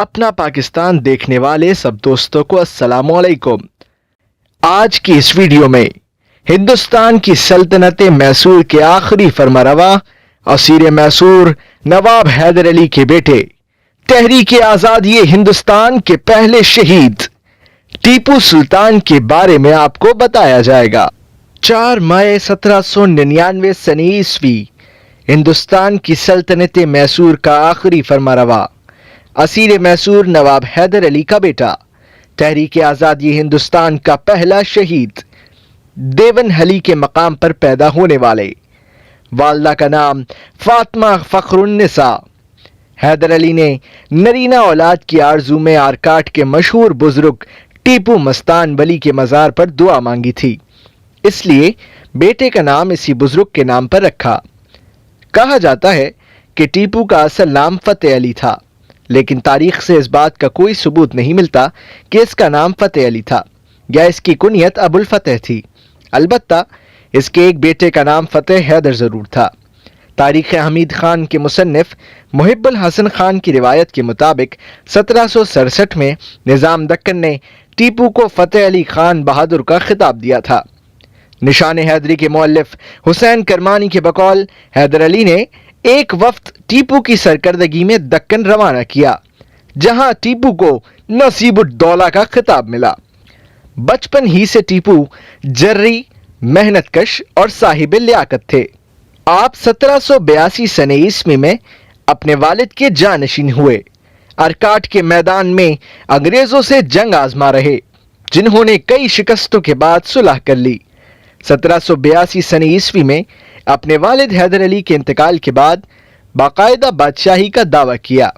अपना पाकिस्तान देखने वाले सब दोस्तों को अस्सलाम वालेकुम। आज की इस वीडियो में हिंदुस्तान की सल्तनत मैसूर के आखिरी फरमारवा असीर मैसूर नवाब हैदर अली के बेटे, तहरीक आजादी हिंदुस्तान के पहले शहीद टीपू सुल्तान के बारे में आपको बताया जाएगा। 4 मई 1799 सनी ईस्वी हिंदुस्तान की सल्तनत मैसूर का आखिरी फरमारवा असीर मैसूर नवाब हैदर अली का बेटा, तहरीक आजादी हिंदुस्तान का पहला शहीद, देवन हली के मकाम पर पैदा होने वाले। वालदा का नाम फातिमा फखरुन्निसा। हैदर अली ने नरीना औलाद की आरजू में आरकाट के मशहूर बुजुर्ग टीपू मस्तान वली के मज़ार पर दुआ मांगी थी, इसलिए बेटे का नाम इसी बुजुर्ग के नाम पर रखा। कहा जाता है कि टीपू का असल नाम फतेह अली था, लेकिन तारीख से इस बात का कोई सबूत नहीं मिलता कि इसका नाम फतेह अली था या इसकी कुनियत अबुल फतेह थी। अलबत्ता इसके एक बेटे का नाम फतेह हैदर जरूर था। तारीख हमीद खान के मुसन्निफ मुहिब्बुल हसन खान की रिवायत के मुताबिक 1767 में निज़ाम दक्कन ने टीपू को फतेह अली खान बहादुर का खिताब दिया था। निशान हैदरी के मुअल्लिफ हुसैन करमानी के बकौल हैदर अली ने एक वफ्द टीपू की सरकर्दगी में दक्कन रवाना किया, जहां टीपू को नसीबुद्दौला का खिताब मिला। बचपन ही से टीपू जर्री, मेहनतकश और साहिब लियाकत थे। आप 1782 सने ईस्वी में अपने वालिद के जानशीन हुए। अरकाट के मैदान में अंग्रेजों से जंग आजमा रहे, जिन्होंने कई शिकस्तों के बाद सुलह कर ली। 1782 सने ईस्वी में अपने वालिद हैदर अली के इंतकाल के बाद बाकायदा बादशाही का दावा किया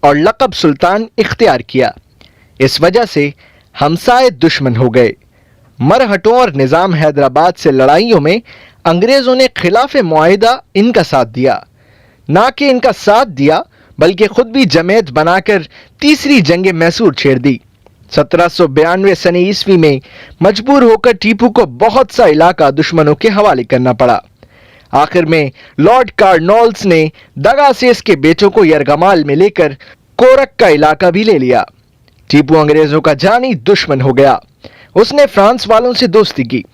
और लक़ब सुल्तान इख्तियार किया। इस वजह से हमसाए दुश्मन हो गए। मरहटों और निज़ाम हैदराबाद से लड़ाइयों में अंग्रेजों ने खिलाफ मुआहिदा इनका साथ दिया। ना कि इनका साथ दिया, बल्कि खुद भी जमेत बनाकर तीसरी जंग मैसूर छेड़ दी। 1792 सने ईस्वी में मजबूर होकर टीपू को बहुत सा इलाका दुश्मनों के हवाले करना पड़ा। आखिर में लॉर्ड कार्नवालिस ने दगा से इसके बेटों को यरगमाल में लेकर कोरक का इलाका भी ले लिया। टीपू अंग्रेजों का जानी दुश्मन हो गया। उसने फ्रांस वालों से दोस्ती की।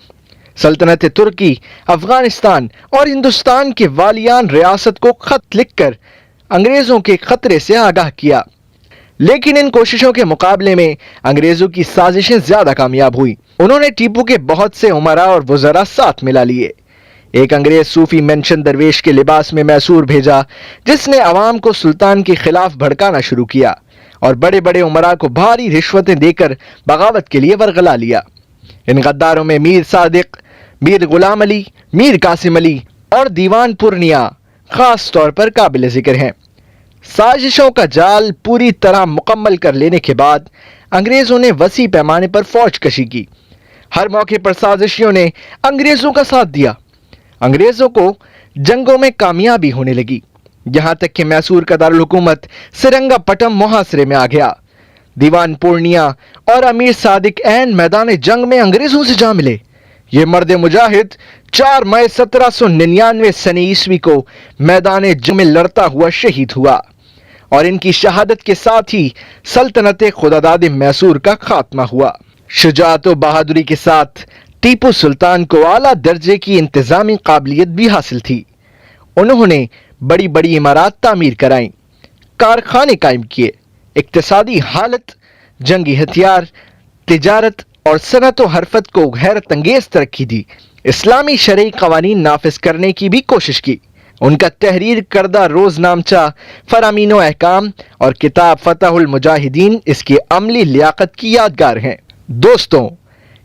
सल्तनत तुर्की, अफगानिस्तान और हिंदुस्तान के वालियान रियासत को खत लिखकर अंग्रेजों के खतरे से आगाह किया, लेकिन इन कोशिशों के मुकाबले में अंग्रेजों की साजिशें ज्यादा कामयाब हुई। उन्होंने टीपू के बहुत से उमरा और वज़रा साथ मिला लिए। एक अंग्रेज सूफी मेंशन दरवेश के लिबास में मैसूर भेजा, जिसने अवाम को सुल्तान के खिलाफ भड़काना शुरू किया और बड़े बड़े उमरा को भारी रिश्वतें देकर बगावत के लिए वरगला लिया। इन गद्दारों में मीर सादिक, मीर गुलाम अली, मीर कासिम अली और दीवान पूर्णिया खास तौर पर काबिल जिक्र हैं। साजिशों का जाल पूरी तरह मुकम्मल कर लेने के बाद अंग्रेजों ने वसी पैमाने पर फौज कशी की। हर मौके पर साजिशियों ने अंग्रेजों का साथ दिया। अंग्रेजों को जंगों में कामयाबी होने लगी, यहां तक कि मैसूर का दारुल हुकूमत सिरंगापटम मुहासरे में आ गया। दीवान पूर्णिया और अमीर सादिक ऐन मैदान जंग में अंग्रेजों से जा मिले। ये मर्द मुजाहिद 4 मई 1799 सनी ईस्वी को मैदान जंग में लड़ता हुआ शहीद हुआ और इनकी शहादत के साथ ही सल्तनत खुदादाद मैसूर का खात्मा हुआ। शुजाअत व बहादुरी के साथ टीपू सुल्तान को आला दर्जे की इंतजामी काबिलियत भी हासिल थी। उन्होंने बड़ी बड़ी इमारत तामीर कराई, कारखाने कायम किए, इक्तिसादी हालत, जंगी हथियार, तिजारत और सनत व हरफत को हैरत अंगेज तरक्की दी। इस्लामी शरई कवानीन नाफिज करने की भी कोशिश की। उनका तहरीर करदा रोजनामचा फरामीन व अहकाम और किताब फतहुल मुजाहिदीन इसकी अमली लियाकत की यादगार हैं। दोस्तों,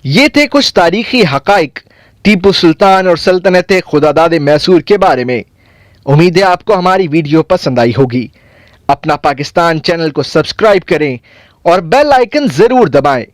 ये थे कुछ तारीखी हकाइक टीपू सुल्तान और सल्तनत खुदादाद मैसूर के बारे में। उम्मीद है आपको हमारी वीडियो पसंद आई होगी। अपना पाकिस्तान चैनल को सब्सक्राइब करें और बेल आइकन जरूर दबाएं